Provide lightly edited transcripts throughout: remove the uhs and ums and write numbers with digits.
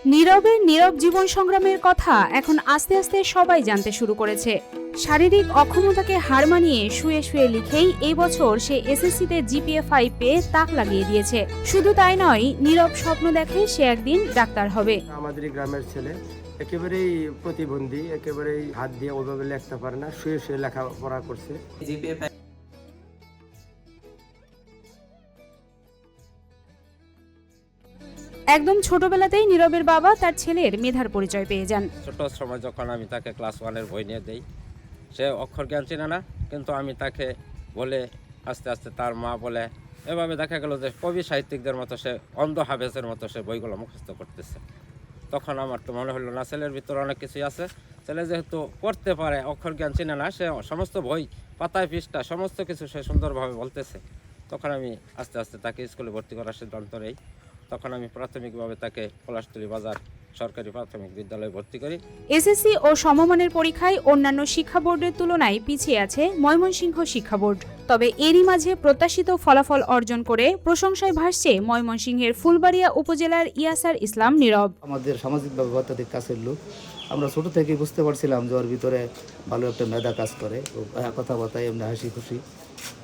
নীরবের নীরব জীবন সংগ্রামের কথা এখন আস্তে আস্তে সবাই জানতে শুরু করেছে। শারীরিক অক্ষমতাকে হার মানিয়ে শুয়ে শুয়ে লিখেই এই বছর সে এসএসসিতে জিপিএ 5 পেয়ে তাক লাগিয়ে দিয়েছে। শুধু তাই নয়, নীরব স্বপ্ন দেখে সে একদিন ডাক্তার হবে। আমাদের গ্রামের ছেলে একেবারেই প্রতিবন্ধী, একেবারেই হাত দিয়ে ওইভাবে লিখতে পারে না, শুয়ে শুয়ে লেখাপড়া করছে। জিপিএ একদম ছোটবেলাতেই নীরবের বাবা তার ছেলের মেধার পরিচয় পেয়ে যান। ছোট সময় যখন আমি তাকে ক্লাস 1-এর বই নিয়ে দেই, সে অক্ষর জ্ঞান চিনে না, কিন্তু আমি তাকে বলে আস্তে আস্তে তার মা বলে এভাবে দেখা গেল যে কবি সাহিত্যিকদের মতো সে অন্ধ হাফেজের মতো সে বইগুলো মুখস্থ করতেছে। তখন আমার তো মনে হলো না, ছেলের ভিতরে অনেক কিছুই আছে, ছেলে যেহেতু পড়তে পারে, অক্ষর জ্ঞান চিনে না, সে সমস্ত বই পাতায় পৃষ্ঠা সমস্ত কিছু সে সুন্দরভাবে বলতেছে। তখন আমি আস্তে আস্তে তাকে স্কুলে ভর্তি করার সিদ্ধান্ত নেই। তখন আমি প্রাথমিকভাবে তাকে পলাশতলী বাজার সরকারি প্রাথমিক বিদ্যালয়ে ভর্তি করি। এসএসসি ও সমমানের পরীক্ষায় অন্যান্য শিক্ষা বোর্ডের তুলনায় পিছিয়ে আছে ময়মনসিংহ শিক্ষা বোর্ড। তবে এরই মাঝে প্রত্যাশিত ফলাফল অর্জন করে প্রশংসায় ভাসছে ময়মনসিংহের ফুলবাড়িয়া উপজেলার ইয়াসার ইসলাম নীরব। আমাদের সামাজিকভাবে অত্যাধিক কাছের লোক, আমরা ছোট থেকেই বুঝতে পারছিলাম যে ওর ভিতরে ভালো একটা মেধা কাজ করে। কথাবার্তায় এমনি হাসি খুশি,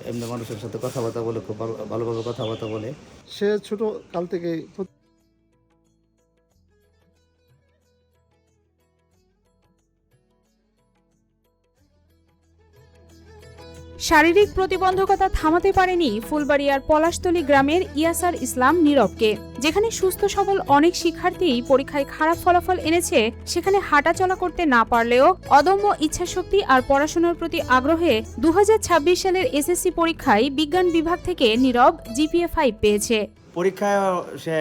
এমনি মানুষের সাথে কথাবার্তা বলে, খুব ভালোভাবে কথাবার্তা বলে। সে ছোট কাল থেকে শারীরিক প্রতিবন্ধকতা থামাতে পারেনি ফুলবাড়িয়ার পলাশতলী গ্রামের ইয়াসার ইসলাম নীরবকে। যেখানে সুস্থ সবল অনেক শিক্ষার্থী পরীক্ষায় খারাপ ফলাফল এনেছে, সেখানে হাঁটাচলা করতে না পারলেও অদম্য ইচ্ছাশক্তি আর পড়াশোনার প্রতি আগ্রহে 2026 সালের এসএসসি পরীক্ষায় বিজ্ঞান বিভাগ থেকে নীরব জিপিএ 5 পেয়েছে। পরীক্ষায় সে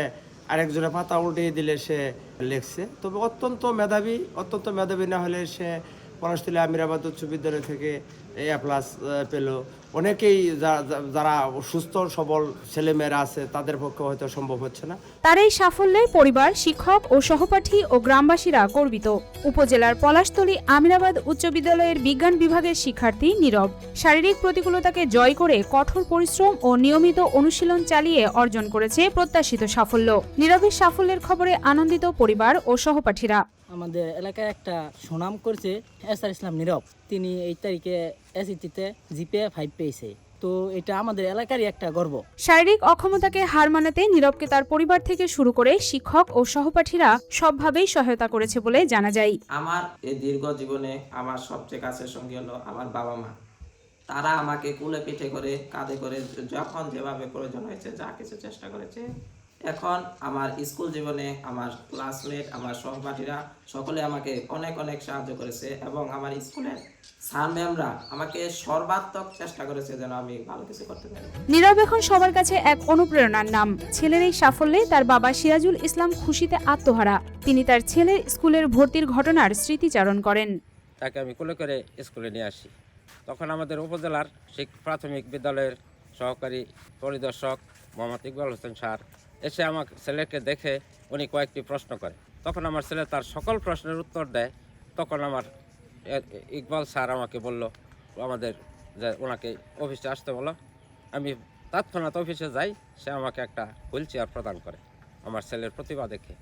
আরেকজনের পাতা উল্টিয়ে দিলে সে লিখছে। তবে অত্যন্ত মেধাবী না হলে সে পলাশতলী আমিরাবাদ উচ্চ বিদ্যালয় থেকে A+ পেল। অনেকেই যারা সুস্থ সবল ছেলেমেয়েরা আছে তাদের পক্ষে হয়তো সম্ভব হচ্ছে না। তার এই সাফল্যে পরিবার, শিক্ষক ও সহপাঠী ও গ্রামবাসীরা গর্বিত। উপজেলার পলাশতলী আমিরাবাদ উচ্চ বিদ্যালয়ের বিজ্ঞান বিভাগের শিক্ষার্থী নীরব শারীরিক প্রতিকূলতাকে জয় করে কঠোর পরিশ্রম ও নিয়মিত অনুশীলন চালিয়ে অর্জন করেছে প্রত্যাশিত সাফল্য। নীরবের সাফল্যের খবরে আনন্দিত পরিবার ও সহপাঠীরা। আমাদের এলাকায় একটা সুনাম করছে ইয়াসার ইসলাম নীরব। তিনি এই তারিখে এসএসসিতে জিপিএ 5 পেয়েছে, তো এটা আমাদের এলাকারই একটা গর্ব। শারীরিক অক্ষমতাকে হার মানাতে নীরবকে তার পরিবার থেকে শুরু করে শিক্ষক ও সহপাঠীরা সবভাবেই সহায়তা করেছে বলে জানা যায়। আমার এই দীর্ঘ জীবনে আমার সবচেয়ে কাছের সঙ্গী হলো আমার বাবা মা। তারা আমাকে কুলে পিঠে করে, কাঁধে করে যখন যেভাবে প্রয়োজন হয়েছে যা কিছু চেষ্টা করেছে। এখন আমার স্কুল জীবনে আমার ক্লাসমেট, আমার সহপাঠীরা সকলে আমাকে অনেক অনেক সাহায্য করেছে এবং আমার স্কুলের স্যার ম্যামরা আমাকে সর্বাত্মক চেষ্টা করেছে যেন আমি ভালো কিছু করতে পারি। নীরব এখন সবার কাছে এক অনুপ্রেরণার নাম। ছেলের এই সাফল্যে তার বাবা সিরাজুল ইসলাম খুশিতে আত্মহারা। তিনি তার ছেলের স্কুলের ভর্তির ঘটনার স্মৃতিচারণ করেন। তাকে আমি কোলে করে স্কুলে নিয়ে আসি। তখন আমাদের উপজেলার প্রাথমিক বিদ্যালয়ের সহকারী পরিদর্শক মোহাম্মদ ইকবাল হোসেন স্যার এসে আমার ছেলেকে দেখে উনি কয়েকটি প্রশ্ন করে। তখন আমার ছেলে তার সকল প্রশ্নের উত্তর দেয়। তখন আমার ইকবাল স্যার আমাকে বলল আমাদের যে ওনাকে অফিসে আসতে বলো। আমি তৎক্ষণাৎ অফিসে যাই। সে আমাকে একটা হুইল চেয়ার প্রদান করে আমার ছেলের প্রতিভা দেখে।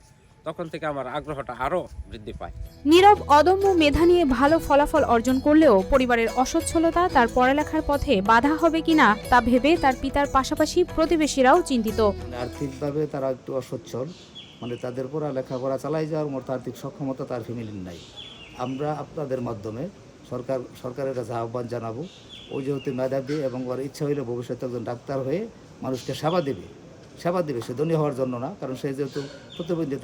তখন থেকে আমার আগ্রহটা আরও বৃদ্ধি পায়। নীরব অদম্য মেধা নিয়ে ভালো ফলাফল অর্জন করলেও পরিবারের অসচ্ছলতা তার পড়ালেখার পথে বাধা হবে কিনা তা ভেবে তার পিতার পাশাপাশি প্রতিবেশীরাও চিন্তিত। আর্থিকভাবে তারা একটু অসচ্ছল, মানে তাদের পড়া লেখাপড়া চালাই যাওয়ার মতো আর্থিক সক্ষমতা তার ফ্যামিলির নাই। আমরা আপনাদের মাধ্যমে সরকারের কাছে আহ্বান জানাবো, ও যেহেতু মেধাবী এবং ওর ইচ্ছা হইলে ভবিষ্যতে একজন ডাক্তার হয়ে মানুষকে সেবা দেবে। সে ধনী হওয়ার জন্য না, কারণ সে যেহেতু প্রতিবন্ধী,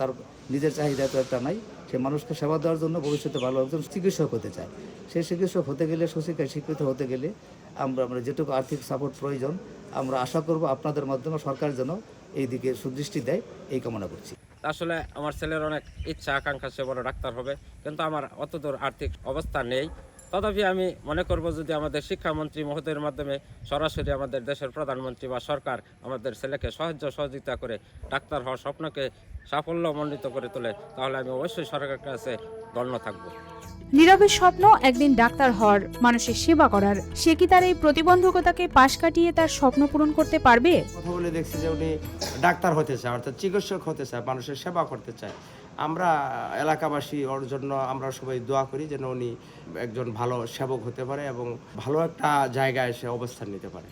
তার নিজের চাহিদা তো একটা নাই। সে মানুষকে সেবা দেওয়ার জন্য ভবিষ্যতে ভালো একজন চিকিৎসক হতে চায়। সেই চিকিৎসক হতে গেলে, সুশিক্ষায় শিক্ষিত হতে গেলে আমরা যেটুকু আর্থিক সাপোর্ট প্রয়োজন আমরা আশা করব আপনাদের মাধ্যমে সরকার যেন এই দিকে সুদৃষ্টি দেয়, এই কামনা করছি। আসলে আমার ছেলের অনেক ইচ্ছা আকাঙ্ক্ষা, সে বড় ডাক্তার হবে, কিন্তু আমার অতদূর আর্থিক অবস্থা নেই। তথাপি আমি মনে করব যদি আমাদের শিক্ষামন্ত্রী মহোদয়ের মাধ্যমে সরাসরি আমাদের দেশের প্রধানমন্ত্রী বা সরকার আমাদের ছেলেকে সহযোগিতা করে ডাক্তার হওয়ার স্বপ্নকে সাফল্যমণ্ডিত করে তোলে, তাহলে আমি অবশ্যই সরকারের কাছে ধন্য থাকব। নীরবের স্বপ্ন একদিন ডাক্তার হওয়ার, মানুষের সেবা করার। সে কি তার এই প্রতিবন্ধকতাকে পাশ কাটিয়ে তার স্বপ্ন পূরণ করতে পারবে? কথা বলে দেখছি যে উনি ডাক্তার হতে চায়, অর্থাৎ চিকিৎসক হতে চায়, মানুষের সেবা করতে চায়। আমরা এলাকাবাসী ওর জন্য আমরা সবাই দোয়া করি যেন উনি একজন ভালো সেবক হতে পারে এবং ভালো একটা জায়গায় সে অবস্থান নিতে পারে।